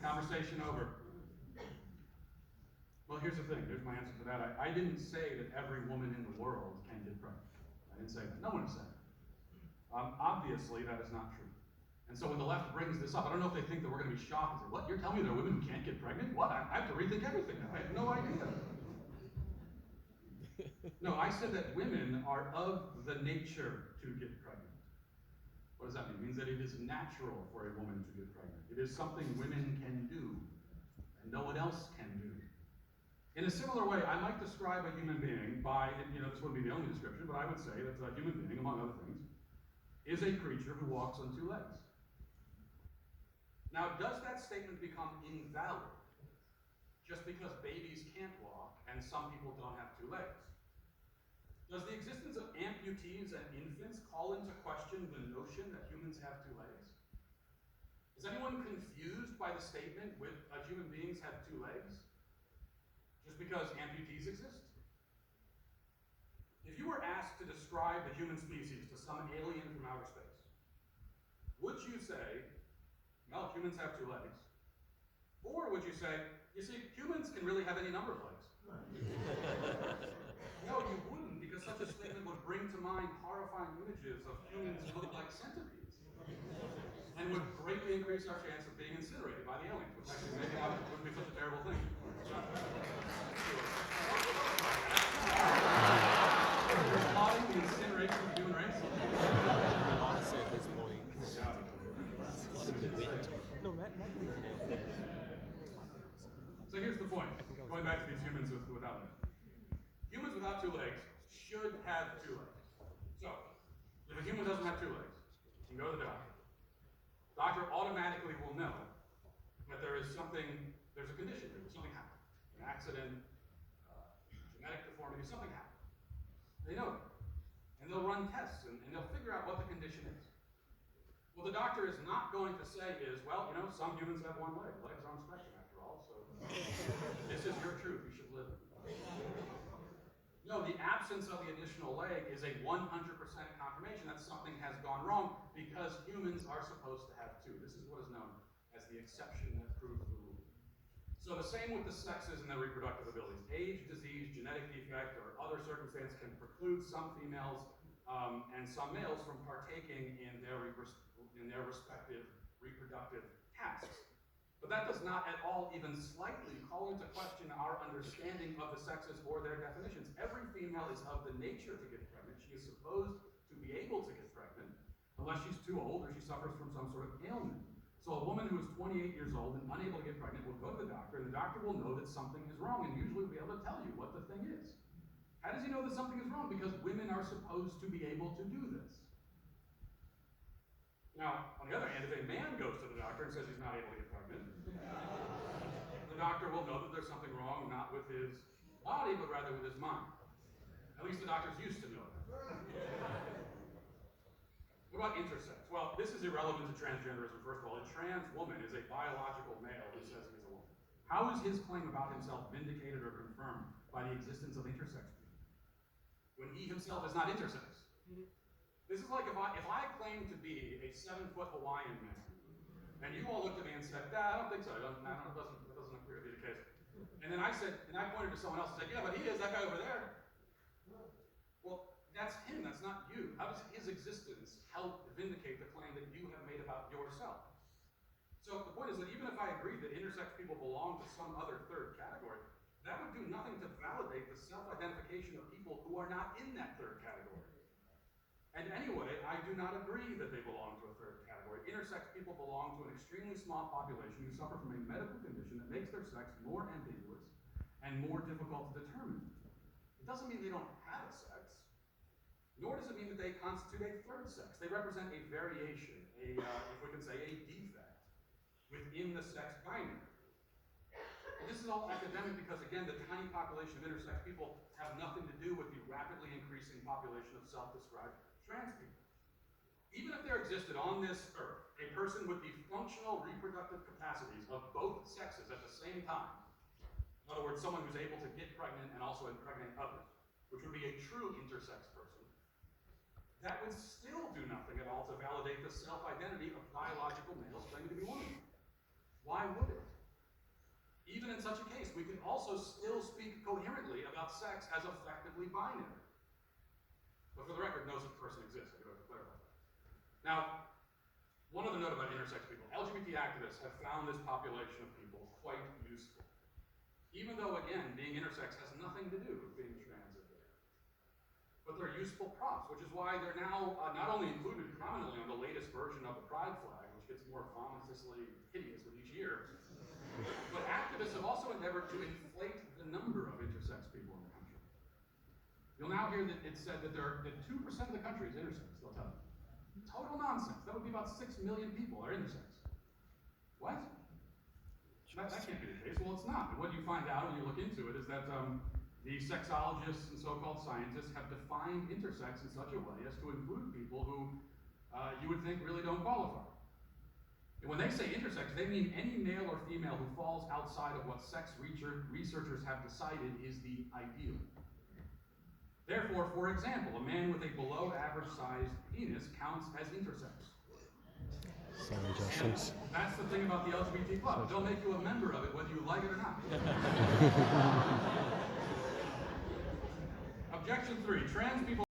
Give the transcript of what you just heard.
Conversation over. Well, here's the thing. Here's my answer to that. I didn't say that every woman in the world can get pregnant. I didn't say that. No one said that. Obviously, that is not true. And so when the left brings this up, I don't know if they think that we're going to be shocked and say, what, you're telling me there are women who can't get pregnant? What? I have to rethink everything now. I have no idea. No, I said that women are of the nature to get pregnant. What does that mean? It means that it is natural for a woman to get pregnant. It is something women can do, and no one else can do. In a similar way, I might describe a human being by, this wouldn't be the only description, but I would say that a human being, among other things, is a creature who walks on two legs. Now, does that statement become invalid just because babies can't walk and some people don't have two legs? Does the existence of amputees and infants call into question the notion that humans have two legs? Is anyone confused by the statement that human beings have two legs just because amputees exist? If you were asked to describe the human species to some alien from outer space, would you say, well, humans have two legs? Or would you say, you see, humans can really have any number of legs? No, you wouldn't, because such a statement would bring to mind horrifying images of humans who look like centipedes, and would greatly increase our chance of being incinerated by the aliens, which actually maybe wouldn't be such a terrible thing. You're plotting the incineration of the human race? Honestly, at this point, So here's the point, going back to these humans without legs. Humans without two legs should have two legs. So, if a human doesn't have two legs, you can go to the doctor. The doctor automatically will know that there's a condition, there's something happened. An accident, genetic deformity, something happened. They know that. And they'll run tests, and they'll figure out what the condition is. What the doctor is not going to say is, well, some humans have one leg. Legs are on spectrum after all, so this is your truth, you should live. No, the absence of the additional leg is a 100% confirmation that something has gone wrong because humans are supposed to have two. This is what is known as the exception that proves the rule. So the same with the sexes and their reproductive abilities. Age, disease, genetic defect, or other circumstance can preclude some females and some males from partaking in their respective reproductive tasks. But that does not at all even slightly call into question our understanding of the sexes or their definitions. Every female is of the nature to get pregnant. She is supposed to be able to get pregnant unless she's too old or she suffers from some sort of ailment. So a woman who is 28 years old and unable to get pregnant will go to the doctor, and the doctor will know that something is wrong, and usually will be able to tell you what the thing is. How does he know that something is wrong? Because women are supposed to be able to do this. Now, on the other hand, if a man goes to the doctor and says he's not able to get pregnant, the doctor will know that there's something wrong, not with his body, but rather with his mind. At least the doctors used to know that. What about intersex? Well, this is irrelevant to transgenderism, first of all. A trans woman is a biological male who says he's a woman. How is his claim about himself vindicated or confirmed by the existence of intersex people when he himself is not intersex? This is like if I claim to be a 7-foot Hawaiian man, and you all looked at me and said, I don't think so. It doesn't appear to be the case. And then I pointed to someone else and said, yeah, but he is, that guy over there. Well, that's him, that's not you. How does his existence help vindicate the claim that you have made about yourself? So the point is that even if I agreed that intersex people belong to some other third category, that would do nothing to validate the self-identification of people who are not in that third category. And anyway, I do not agree that they belong to a third category. Intersex people belong to an extremely small population who suffer from a medical condition that makes their sex more ambiguous and more difficult to determine. It doesn't mean they don't have a sex, nor does it mean that they constitute a third sex. They represent a variation, if we can say a defect, within the sex binary. And this is all academic because, again, the tiny population of intersex people have nothing to do with the rapidly increasing population of self-described trans people. Even if there existed on this earth a person with the functional reproductive capacities of both sexes at the same time, in other words, someone who's able to get pregnant and also impregnate others, which would be a true intersex person, that would still do nothing at all to validate the self-identity of biological males claiming to be women. Why would it? we can also still speak coherently about sex as effectively binary. But for the record, no such person exists. I do have to clarify that. Now, one other note about intersex people. LGBT activists have found this population of people quite useful. Even though, again, being intersex has nothing to do with being trans or gay. But they're useful props, which is why they're now not only included prominently on the latest version of the pride flag, which gets more vomitously hideous with each year, but activists have also endeavored to inflate the number of intersex people in the country. You'll now hear that it's said that 2% of the country is intersex, they'll tell you. Total nonsense. That would be about 6 million people are intersex. What? That can't be the case. Well, it's not. And what you find out when you look into it is that the sexologists and so-called scientists have defined intersex in such a way as to include people who you would think really don't qualify. And when they say intersex, they mean any male or female who falls outside of what sex researchers have decided is the ideal. Therefore, for example, a man with a below average sized penis counts as intersex. Sorry, And Justin. that's the thing about the LGBT club. They'll make you a member of it whether you like it or not.